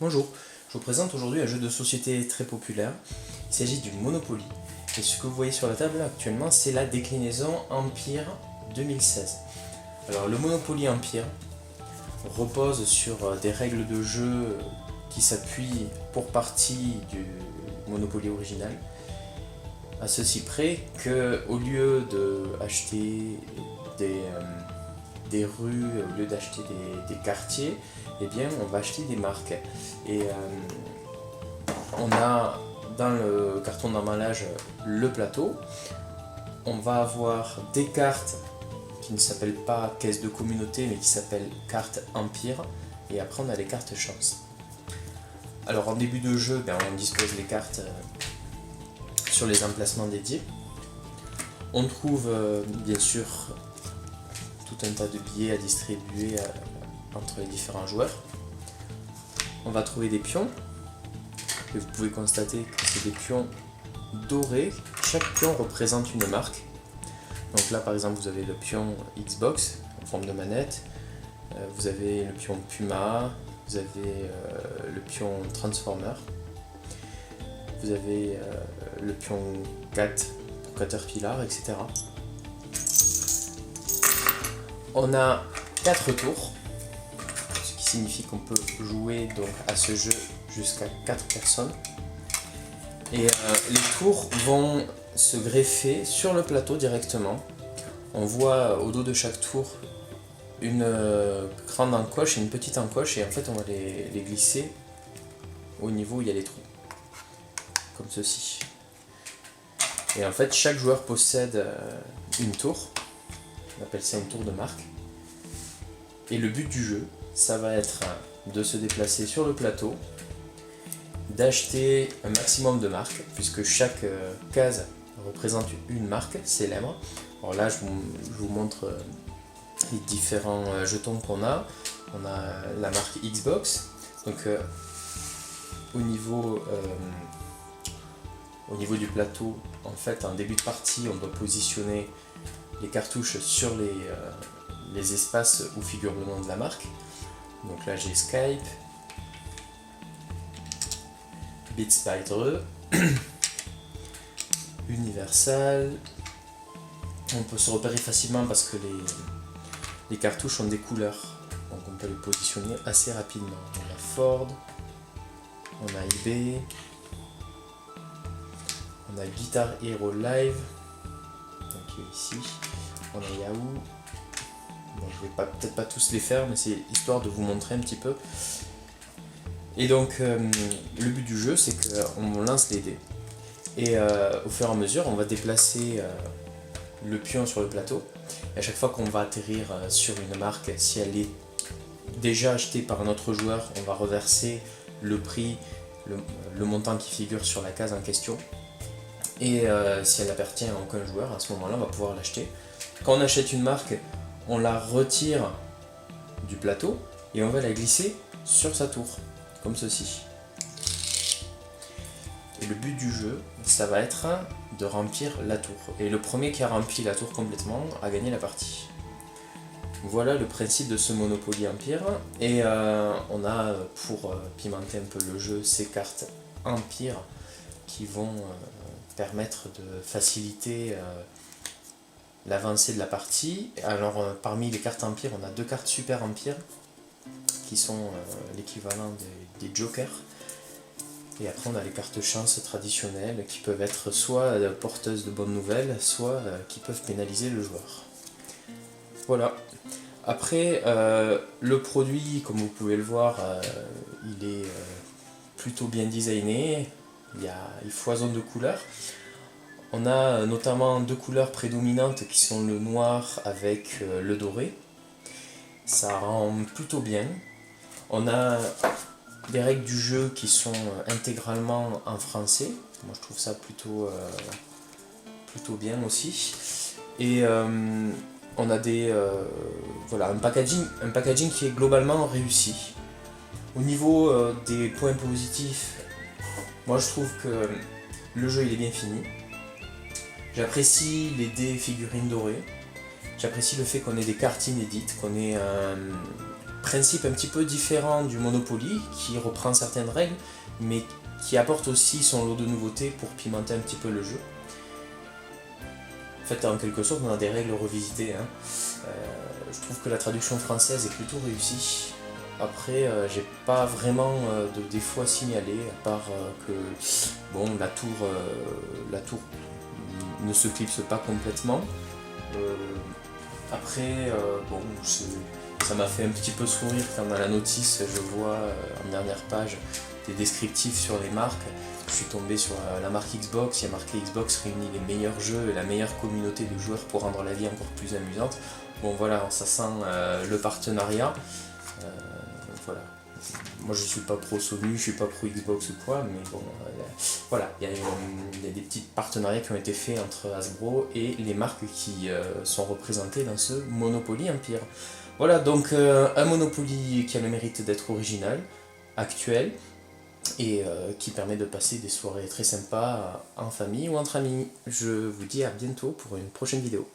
Bonjour, je vous présente aujourd'hui un jeu de société très populaire. Il s'agit du Monopoly. Et ce que vous voyez sur la table actuellement, c'est la déclinaison Empire 2016. Alors le Monopoly Empire repose sur des règles de jeu qui s'appuient pour partie du Monopoly original. À ceci près qu'au lieu d'acheter des rues, au lieu d'acheter des quartiers, eh bien on va acheter des marques. Et on a dans le carton d'emballage le plateau. On va avoir des cartes qui ne s'appellent pas caisse de communauté mais qui s'appellent cartes Empire. Et après on a les cartes chance. Alors en début de jeu, on dispose les cartes sur les emplacements dédiés. On trouve bien sûr tout un tas de billets à distribuer entre les différents joueurs. On va trouver des pions, et vous pouvez constater que c'est des pions dorés. Chaque pion représente une marque. Donc là par exemple vous avez le pion Xbox en forme de manette, vous avez le pion Puma, vous avez le pion Transformer, vous avez le pion Cat pour Caterpillar, etc. On a 4 tours, ce qui signifie qu'on peut jouer donc à ce jeu jusqu'à 4 personnes. Et les tours vont se greffer sur le plateau directement. On voit au dos de chaque tour une grande encoche et une petite encoche, et en fait on va les glisser au niveau où il y a les trous, comme ceci. Et en fait chaque joueur possède une tour. On appelle ça une tour de marque. Et le but du jeu, ça va être de se déplacer sur le plateau, d'acheter un maximum de marques, puisque chaque case représente une marque célèbre. Alors là, je vous montre les différents jetons qu'on a. On a la marque Xbox. Donc au niveau du plateau, en fait, en début de partie, on doit positionner les cartouches sur les espaces où figure le nom de la marque. Donc là j'ai Skype, Beat Spider, Universal. On peut se repérer facilement parce que les cartouches ont des couleurs, donc on peut les positionner assez rapidement. On a Ford, on a eBay, on a Guitar Hero Live, donc ici. On a Yahoo. Bon, je vais peut-être pas tous les faire, mais c'est histoire de vous montrer un petit peu. Et donc le but du jeu, c'est qu'on lance les dés. Et au fur et à mesure, on va déplacer le pion sur le plateau. Et à chaque fois qu'on va atterrir sur une marque, si elle est déjà achetée par un autre joueur, on va reverser le prix, le montant qui figure sur la case en question. Et si elle n'appartient à aucun joueur, à ce moment-là, on va pouvoir l'acheter. Quand on achète une marque, on la retire du plateau et on va la glisser sur sa tour, comme ceci. Et le but du jeu, ça va être de remplir la tour. Et le premier qui a rempli la tour complètement a gagné la partie. Voilà le principe de ce Monopoly Empire. Et on a, pour pimenter un peu le jeu, ces cartes Empire qui vont permettre de faciliter l'avancée de la partie. Alors parmi les cartes Empire, on a 2 cartes Super Empire qui sont l'équivalent des jokers. Et après on a les cartes chance traditionnelles qui peuvent être soit porteuses de bonnes nouvelles, soit qui peuvent pénaliser le joueur. Voilà. Après le produit, comme vous pouvez le voir, il est plutôt bien designé. Il foisonne de couleurs. On a notamment 2 couleurs prédominantes qui sont le noir avec le doré. Ça rend plutôt bien. On a des règles du jeu qui sont intégralement en français. Moi je trouve ça plutôt bien aussi. Et on a un packaging qui est globalement réussi. Au niveau des points positifs, moi je trouve que le jeu il est bien fini. J'apprécie les dés figurines dorées. J'apprécie le fait qu'on ait des cartes inédites, qu'on ait principe un petit peu différent du Monopoly, qui reprend certaines règles, mais qui apporte aussi son lot de nouveautés pour pimenter un petit peu le jeu. En fait, en quelque sorte, on a des règles revisitées, hein. Je trouve que la traduction française est plutôt réussie. Après, j'ai pas vraiment de défaut à signaler, à part que bon, la tour ne se clipse pas complètement. Après, bon, ça m'a fait un petit peu sourire quand dans la notice je vois en dernière page des descriptifs sur les marques. Je suis tombé sur la marque Xbox, il y a marqué Xbox réunit les meilleurs jeux et la meilleure communauté de joueurs pour rendre la vie encore plus amusante. Bon voilà, ça sent le partenariat. Voilà. Moi je suis pas pro Sony, je suis pas pro Xbox ou quoi, mais bon, voilà, il y a des petits partenariats qui ont été faits entre Hasbro et les marques qui sont représentées dans ce Monopoly Empire. Voilà, donc un Monopoly qui a le mérite d'être original, actuel, et qui permet de passer des soirées très sympas en famille ou entre amis. Je vous dis à bientôt pour une prochaine vidéo.